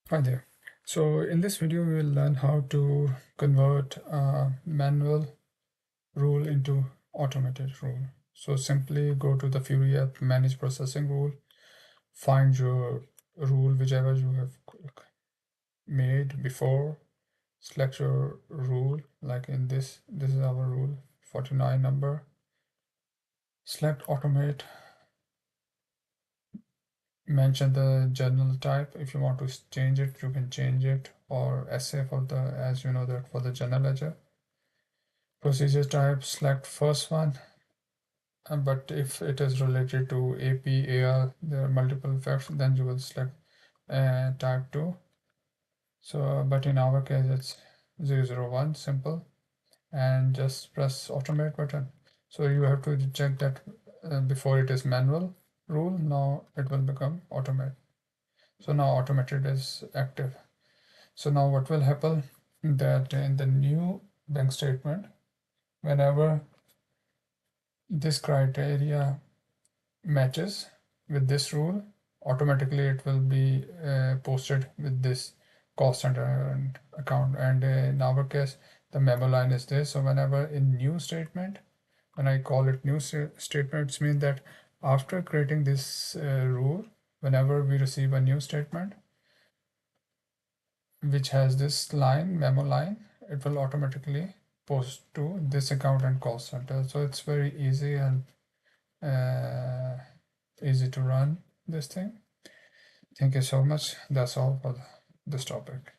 Hi there. So in this video, we will learn how to convert a manual rule into automated rule. So simply go to the Fury app, manage processing rule, find your rule, whichever you have made before, select your rule, like in this is our rule, 49 number, select automate, mention the journal type. If you want to change it, you can change it, or SA for the, as you know that for the journal ledger. Procedure type, select first one, but if it is related to AP, AR, there are multiple effects, then you will select type 2. So, but in our case, it's 001, simple, and just press automate button. So you have to check that before it is manual rule, now it will become automate. So now automated is active. So now what will happen that in the new bank statement, whenever this criteria matches with this rule, automatically it will be posted with this cost center and account. And in our case, the memo line is this. So whenever in new statement, when I call it new statements, mean that after creating this rule, whenever we receive a new statement which has this line, memo line, it will automatically post to this account and cost center. So it's very easy and uh, easy to run this thing. Thank you so much. That's all for this topic.